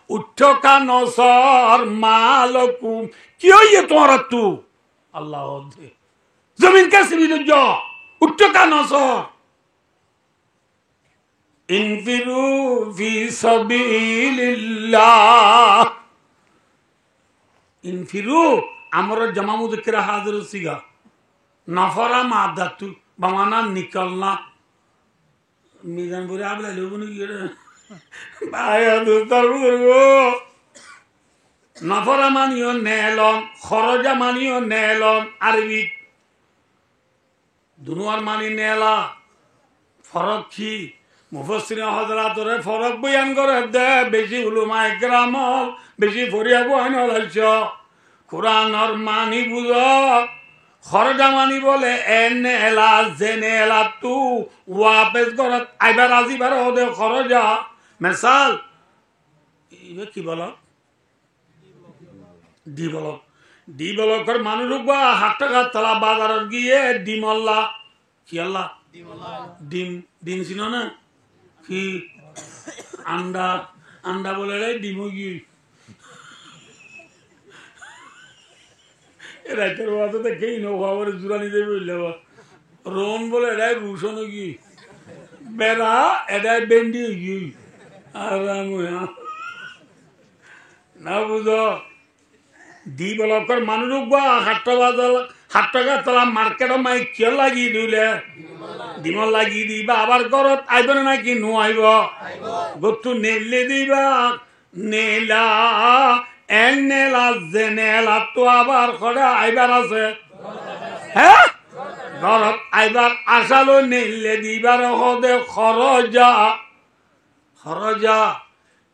উঠকা নসর মালকুম কি হইয়ে তোমার তু আল্লাহ জমিন কে সিবি দুর্য উঠকা নসর ইনফিরু ফি সাবিলিল্লাহ ইনফিরু আমরা জমা মুযক্কির হাজির সিগা নফরা মাদাতু বামানা নিকলনা মিজানপুরে আবলা লোবনি গিয়ে ভাইয়া দুস্তার বুজুর্গো নফরা মানিও নেলন খরজা মানিও নেলন আরবি দুনুয়ার মানি নেলা ফরক কি মুফাসসিরিন হযরতরে ফরক বয়ান করে দে বেশি উলামা ইকরাম বেশি ফরিয়া বয়ান হলছ কুরআনের মানি বুঝো খরজা মানি বলে এনেলা জেনেলা তু ওয়াপস করত আইবার আজিবার ওদে খরজা মিসাল ইবে কি বল ডি বলকর মানুষ বা হাট টাকা তলা বাজারত গিয়ে ডিমল্লা কি আল্লাহ ডিম ডিম ছিল না কি আন্ডা আন্ডা বলে রে ডিমও কি রাইতের বাদ দেখেই নৌকাবার জুরানি দেবে বললে রোন বলে এটাই রুশন কি বেড়া এটাই বেন্ডি কি আর না বুঝো ডি বলকর মানুষ বা হাট টাকা তলা মার্কেট মাই কিয় লাগি দিলে ডিম লাগি দিবা আবার ঘরত আইব নাকি নো আইব গতু নেলে দিবা নেলা এন নেলা যে নেলা তো আবার করে আইবার আছে হ্যাঁ ঘরত আইবার আসালো নেলে দিবার হদে খরজা খরজা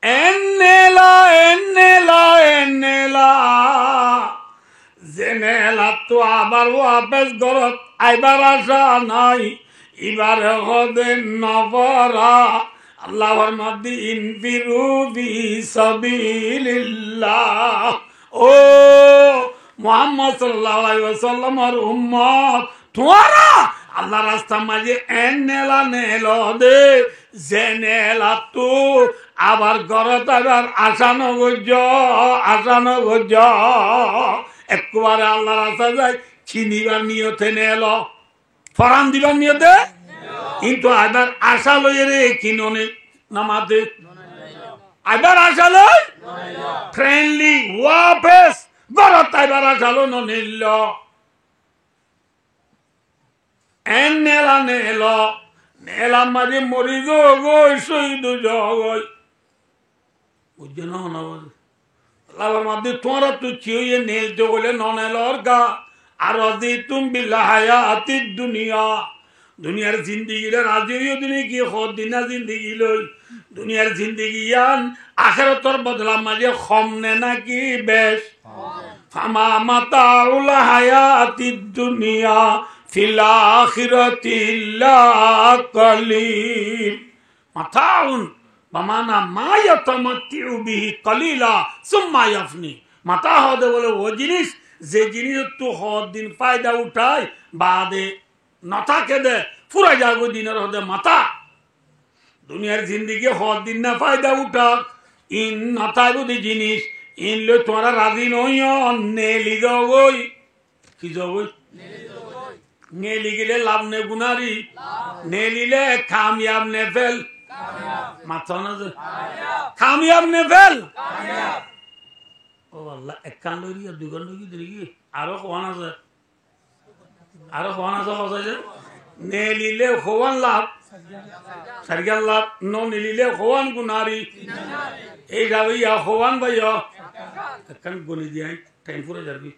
এন নেলা এন নেলা এন নেলা যে নেলা তো আবার ওয়াপস ঘরত আইবার আসা নাই এবার হদে নবরা আল্লাহর মধ্যে ইনফিরু ফি সাবিলিল্লাহ ও মুহাম্মদ সাল্লাল্লাহু আলাইহি ওয়াসাল্লামের উম্মত তোরা আল্লাহ রাস্তা মাঝে এন নেলা নেলো দে যে নেলা তো আবার ঘরত আবার আসানো গজ একবারে আল্লাহ রাস্তা যায় চিনিবার নিয়তে নেলো ফরান দিবার নিয়তে কিন্তু আবার আশা লই রে কিননে নামাতে আবার আশা লই ফ্রেন্ডলি ওয়াপস ঘরত আবার আশা লো নিল এন নেলা নেলো নেলা মাঝে মরি গই শহীদ জগই বুঝছে না আল্লাহর মধ্যে তোরা তো চিয়ে নেলতে বলে ননেলর গা আর অদি তুম বিল্লাহায়াতিদ দুনিয়া দুনিয়ার জিন্দিগিরে রাজিও দিনে কি দিনা জিন্দিগি লই দুনিয়ার জিন্দিগি ইয়ান আখিরাতর বদলা মাঝে খমনে নাকি বেশ ফামা মাতাউল হায়াতিদ দুনিয়া ফিল আখিরাতি ইল্লা কলিল মাতাউন বামানা মা ইয়াতামাত্তিউ বিহি কলিলা সুম্মা ইয়াফনি মাতা হদে বলে ও জিনিস যে জিনিস তো দিন ফায়দা উঠায় বাদে নথাকে দে পুরা যাগো দিনের হদে মাতা দুনিয়ার জিন্দিগি দিন না ফায়দা উঠা ইন নথায় বুধি জিনিস ইন লো তোরা রাজি নই নেলি জগই কি জগই নেলি গেলে লাভ নে গুনারি নেলিলে কামিয়াব নে ফেল মাথা না কামিয়াব নে ফেল ও আল্লাহ এক কান লই আর দুই কান লই দিলি আরো কোন আছে হসাইছে নেলিলে খোয়ান লাভ সারিগাল লাভ ন নেলিলে খোয়ান গুনারি এই যাবে ইয়া খোয়ান ভাইয়া একখান গনি দিয়ে টাইম পুরে যাবি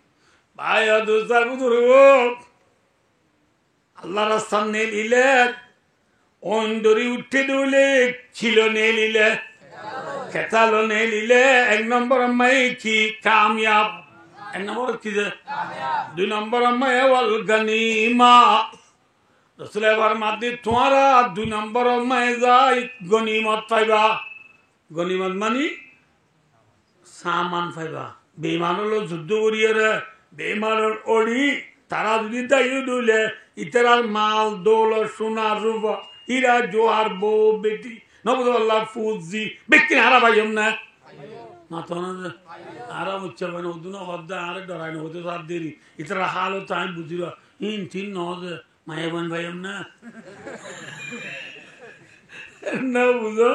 ভাই দোস্তার বুঝুর আল্লাহ রাস্তার নেলিলে অন্দরি উঠে দৌলে ছিল নেলিলে খেতালো নেলিলে এক নম্বর মাই কি কামিয়াব এক নম্বর কি যে দুই নম্বর মাই ওয়াল গনিমা রসুলের মাদি তোমারা দুই নম্বর মাই যাই গনিমত পাইবা গনিমত মানি সামান পাইবা বেমান হলো যুদ্ধ করিয়ে রে বেমানের অড়ি তারা যদি দায়ী দিলে ইতারার মাল দৌল সোনা রূপা হীরা জোয়ার বউ বেটি নবদুল্লাহ ফুজি ব্যক্তি হারা ভাইম না মাথা না আরাম হচ্ছে মানে ওদিন হদ্দা আরে ডরাই না হতে সার দেরি ইতারা হাল হতো আমি বুঝিব ইন তিন নজে মায়াবান ভাইম না না বুঝো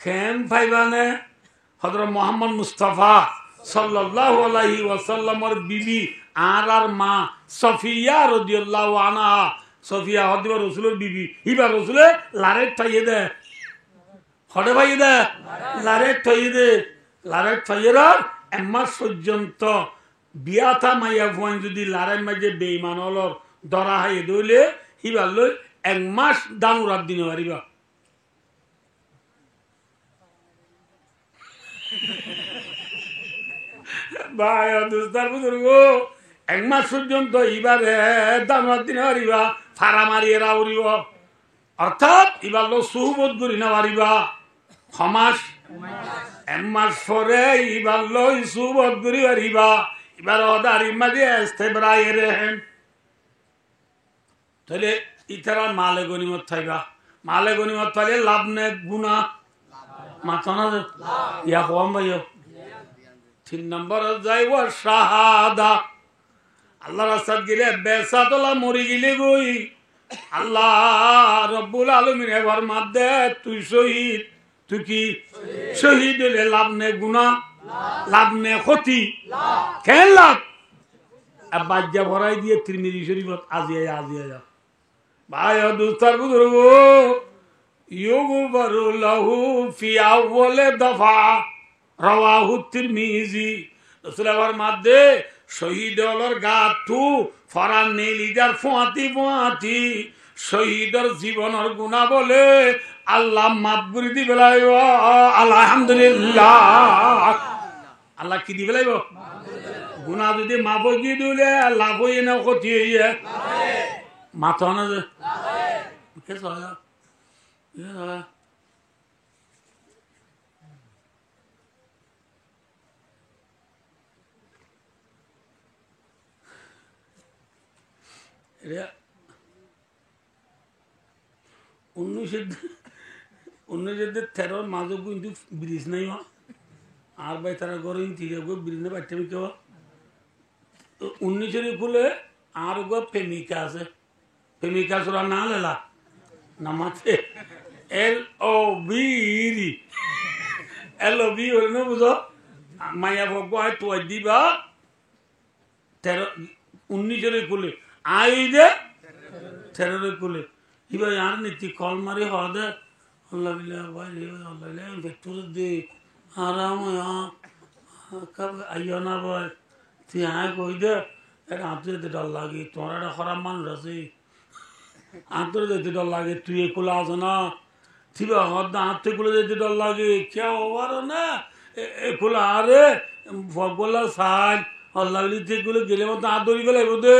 খেম পাইবানে হযরত মুহাম্মদ মুস্তাফা সাল্লাল্লাহু আলাইহি ওয়াসাল্লামের বিবি আর মা সফিয়া রাদিয়াল্লাহু আনহা সফিয়া হযরত রাসূলের বিবি ইবা রাসূলে লারে ঠাইয়ে দে হড়ে ভাই দে লারে ঠাইয়ে দে লারে ঠাইয়েরা এমাস পর্যন্ত বিয়াতা মাইয়া ভুয়ান যদি লারের মাঝে বেঈমান হলর দরা হাই দইলে ইবা লই এক মাস দানুরাত দিনে পারিবা ভাই দুস্তার বুজুর্গ এক মাস পর্যন্ত এবারে দানুরাত দিনে পারিবা ফাড়া মারিয়ে রাউরিব অর্থাৎ এবার লো সুহবত করি না পারিবা সমাস এক মাস পরে এবার লই সুহবত করি পারিবা এবার অদারি মাঝে আসতে বেড়াইয়ে রেহেন তাহলে ইতারা মালে গনিমত থাইবা মালে গনিমত পাইলে লাভ নে গুণা মাথা না ইয়া কম ভাইও 3 নম্বর যাইব শাহাদা আল্লাহ রাস্তাত গেলে বেসাতলা মরি গেলে গই আল্লাহ রব্বুল আলামিন এবার মাদে তুই শহীদ তুই কি শহীদ হলে লাভ নে গুণা লাভ নে ক্ষতি কেন লাভ বাজ্যা ভরাই দিয়ে তিরমিজি শরীফত আজিয়া ভাই দুস্তার বুজুর্গ ইউগফারু লাহু ফি আউয়াল দফা রাওয়াহু তিরমিজি রাসূলের মধ্যে শহীদ হলর গাথু ফরান নেলিজার ফুয়াতি শহীদের জীবনের গুণা বলে আল্লাহ মাফ করে দিবে আলহামদুলিল্লাহ আল্লাহ কি দিবে লাইব গুণা যদি মাফ দিয়ে দিলে লাভ হইয়ে না ক্ষতি হইয়ে মাথা না যে উনিশের 13 মাঝে কিন্তু ব্রিজ নাই আর ভাই তারা গরম ব্রিজ না বাচ্চা কেউ 19 খুলে আর গো প্রেমিকা আছে প্রেমিকা চোরা না লেলা নামাতে LOV হলে না বুঝো মাইয়া ভগাই তো দিবা 19 খুলে আই দে 13 খুলে ইবা আর নীতি কল মারি হওয়া দে আল্লাহ ভাই আল্লাহ ভেক্টর দে আরাম আইয় না ভাই তুই হ্যাঁ কই দে আঁতরে যেতে ডর লাগে তোমার একটা খারাপ মানুষ আছে আঁতরে যেতে ডর লাগে তুই এগুলো আছে না তুই আঁতরে গুলো যেতে ডর লাগে কেউ হবার না এগুলো আরে ভগলা সাজ আল্লাহ গুলো গেলে মতো আঁত ধরি গেলে বোধে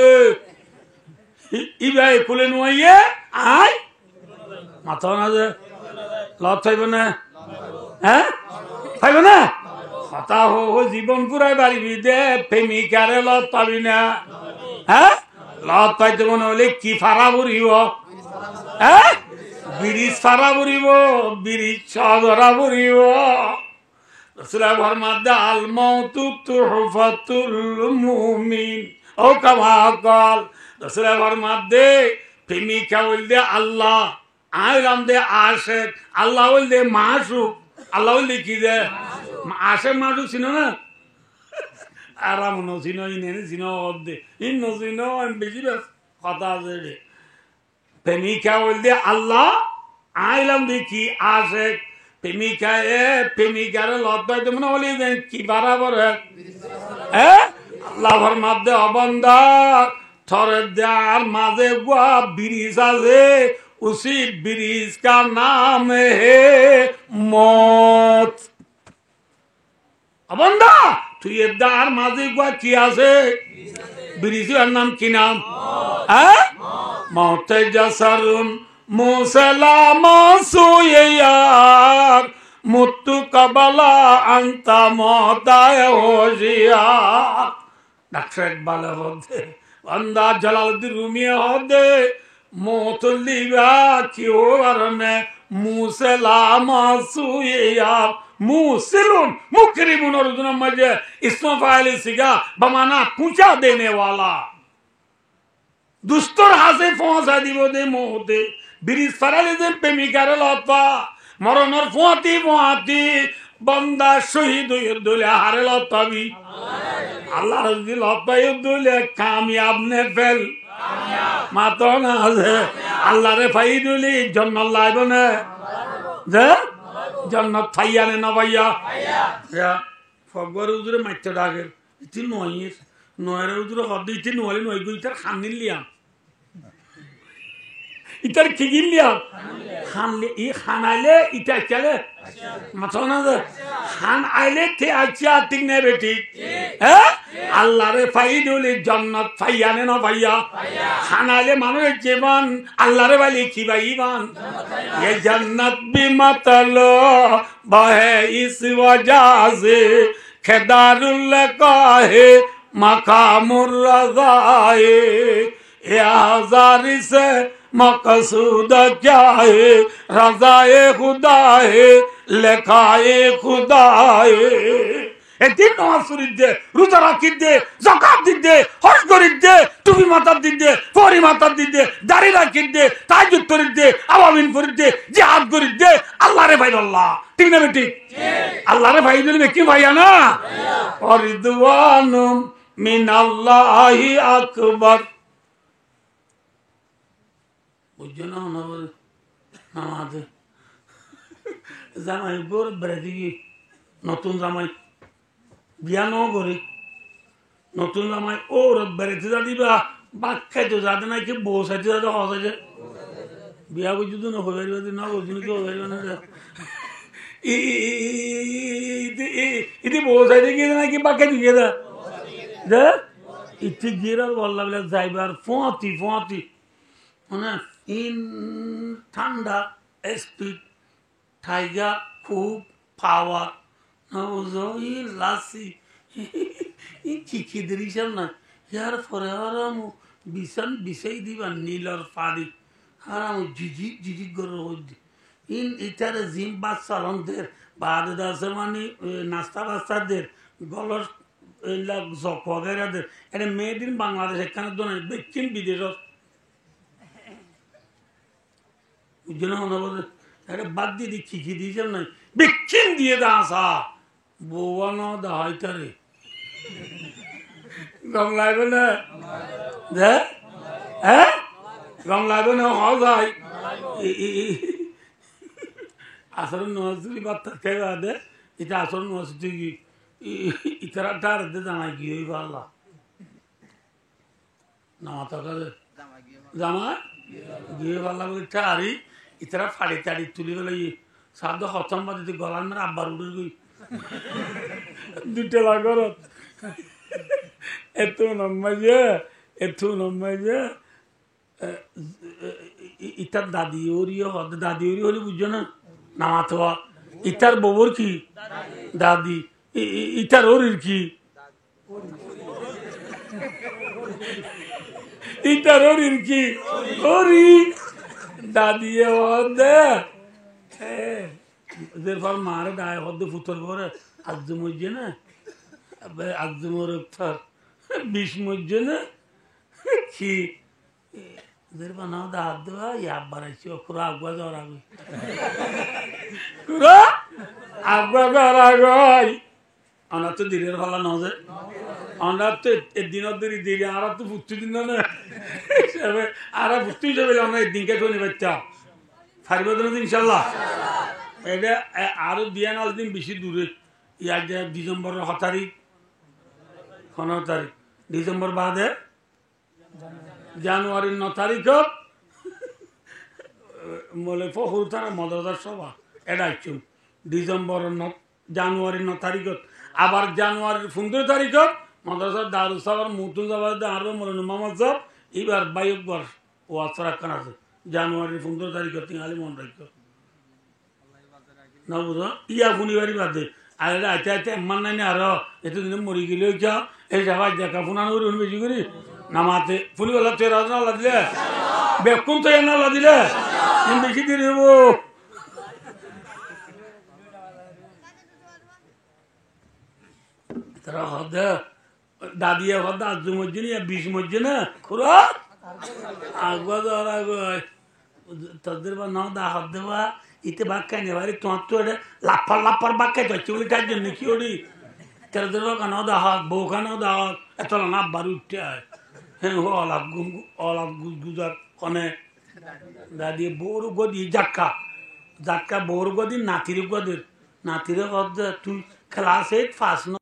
ইবা এগুলো নুয়াইয়ে আয় মাথা না যে লত চাইব না হ্যাঁ পাইব না হতা হো জীবন পুরাই পারিবি দে প্রেমিকারে লত পাবি না হ্যাঁ লত পাইতে মনে হলে কি ফাড়া বুড়িব হ্যাঁ ব্রিজ ফাড়া বুড়িব ব্রিজ ছড়া বুড়িব রাসূলের মধ্যে আল মাউতু তুহফাতুল মুমিন ও কামা কাল রাসূলের মধ্যে প্রেমিকা বলতে আল্লাহ আইলাম দে আশেক আল্লাহ বলতে মাসুক আল্লাহ বলতে কি দে আশেক মাসুক চিনো না আরাম নচিনো ইনে চিনো দে ইন নচিনো বেশি বেশ কথা আছে রে প্রেমিকা বলতে আল্লাহ আইলাম দে কি আশেক প্রেমিকা প্রেমিকার লজ্জায় মনে বলি কি বরাবর আল্লাহর মধ্যে অবন্ধা थोड़े देर माजे गुआ ब्रिज आजे उसी ब्रिज का नाम है मौत अबंदा तू ये दार माजे गुआ किया से ब्रिज का नाम की नाम है मौत जसरुन मुसलामा सोये यार मुत्तु कबला अंता मौताय होशियार डॉक्टर इकबाल होते बंदा जलालुद्दीन रूमी होते মোতলিবা কেউ কারণে মুসলামা সুইয়া মুসিলুন মুকরিমুন অর্জুন মধ্যে ইসমা ফাইল সিগা বমানা পৌঁছা দেনে वाला দুস্তর হাসে পৌঁছা দিব দে মোহতে ব্রিজ ফারালে যে প্রেমিকার লতা মরণর ফোঁয়াতি ফোঁয়াতি বন্দা শহীদ দলে হারে লতাবি আল্লাহ রাজি লতাই দলে কামিয়াব নে ফেল মাতো না আছে আল্লাহ রে ফাই দলি জান্নাত লাইব না যে জান্নাত থাইয়ানে না ভাইয়া ইয়া ফগর উজরে মাইতে ডাকে ইতি নয়ের নয়ের উজরে হদ ইতি নলে নয় গুইতার খানিলিয়া ইতার কি গিলিয়া খানলে ই খানাইলে ইটা চলে মাতো না যে খান আইলে তে আচ্ছা ঠিক নে বেটি হ্যাঁ আল্লাহ রে ফাই দলি জান্নাত থাইয়ানে না ভাইয়া খানাইলে মানুষের জীবন আল্লাহ রে বলি কি ভাই ইমান ये जन्नत भी मतलब बहे इस वजह से खेदारुल का है मकामुर रज़ाए ये हज़ारी से मकसूद क्या है रज़ाए खुदा है लिखाए खुदा है এদিন নামাজ পড়ি দে রোজা রাখি দে যাকাত দি দে হজ করি দে টুপি মাথা দি দে ফরি মাথা দি দে দাড়ি রাখি দে তাহাজ্জুদ করি দে আওয়ামিন করি দে জিহাদ করি দে আল্লাহ রে ভাই আল্লাহ ঠিক না বেটি আল্লাহ রে ভাই দিলে কি ভাইয়া না রিদওয়ানুম মিনাল্লাহি আকবার বুঝছো না নামাজ জামাই বড় বেড়ে নতুন জামাই বিয়া নগরে নতুন জামাই ওর বেড়েতে যা দিবা বাক খাইতে যাতে নাকি বউ সাইতে যাতে হসাইছে বিয়া বুঝি তো নবে না বুঝুন কি হবে না ইতি বউ সাইতে গিয়ে নাকি বাক খাইতে গিয়ে দে ইতি গিয়ে আর বললা বলে যাইবার ফোঁতি ফোঁতি মানে ইন ঠান্ডা স্পিড টাইগার খুব পাওয়ার লাসি কি দিরিসাম না ইয়ার পরে আরাম বিছান বিছাই দিবা নীলর পাড়ি আরাম জিজিক জিজিক করে ইন ইটারে জিম বাচ্চালনদের বাদে আছে মানে নাস্তা বাচ্চাদের গলর জকেরাদের এটা মেড ইন বাংলাদেশ এখানে তো নাই বেকিন বিদেশত বুঝছো না এটা বাদ দিয়ে দি কি দিয়েছেন নাই বেকিন দিয়ে দা আসা বৌয়ানো দাহাইতারে গম লাগবে না হ্যাঁ গম লাগবে না হয় আসর নজরি বার্তা খেয়ে দে এটা আসর নজরি কি ইতারা টার দে জামাই গিয়ে পারলা নামাতা কাজে জামা গিয়ে পারলা বলে টারি ইতারা ফাড়ি টাড়ি তুলি গেলে সাধ্য হতম বা যদি গলার মেরে আব্বার উঠে গই দুটা লাগর এত নম্মাই যে ইতার দাদি ওরিও দাদি ওরি হলে বুঝছো না নামাত ইতার বউর কি দাদি ইতার ওরির কি ইতার ওরির কি ওরি দাদি দে এদের পর মারে গায়ে হদ্দ ফুতর করে আজ মজছে না আজ মোর বিষ মজছে না কি এদের বানাও দাঁত দেওয়া ইয়াব বাড়াইছি পুরো আগুয়া যাওয়ার আগে পুরো আগুয়া যাওয়ার আগে আমরা তো দিনের ভালো নজে আমরা তো দিনের দেরি দেরি আর তো ফুটতে দিন না আর ফুটতে হিসাবে আমরা দিনকে শুনি বাচ্চা ফারিব ইনশাল্লাহ এটা আরো দিয়া নাল দিন বেশি দূরে ইয়ার যে ডিসেম্বরের 7 তারিখ 15 তারিখ ডিসেম্বর বাদে জানুয়ারির 9 তারিখত বলে ফখরুতারা মদরদার সভা এটা আইছুন ডিসেম্বরের জানুয়ারির 9 তারিখত আবার জানুয়ারির 15 তারিখত মদরসার দারুল সাবার মুতুল জাবাদ আরো মৌলানা মোহাম্মদ সাহেব এবার 22 বার ওয়াজ রাখান আছে জানুয়ারির 15 তারিখত তিনালি মন রাখো না বুঝো ইয়া ফুনিবারি বাদে আর আইতে আইতে এমন নাই আর এতদিন মরি গেলেও চা এই যাবার দেখা ফুনানো করি বেশি করি নামাতে ফুনিবেলা 13 দিলে বেকুন তো এনা লা দিলে বেশি দিন হবো তারা হদে দাদিয়া হদে আজ মজ্জিন ইয়া 20 মজ্জিন খুরা আগবা দর আগয় তোদের বা ন দা হদে বা ইতে বাক্কা নেবারে তোমার তো লাফার বাক্কা তো চুলিটার জন্য কি ওরি তোদের বা কানো দা হাত বউ কানো দা হাত এত না বারু উঠতে হয় হ্যাঁ অলাপ গুজার কনে দাদি বউর গদি জাক্কা বউর গদি নাতির গদির নাতির হদে তুই ক্লাস 8 ফার্স্ট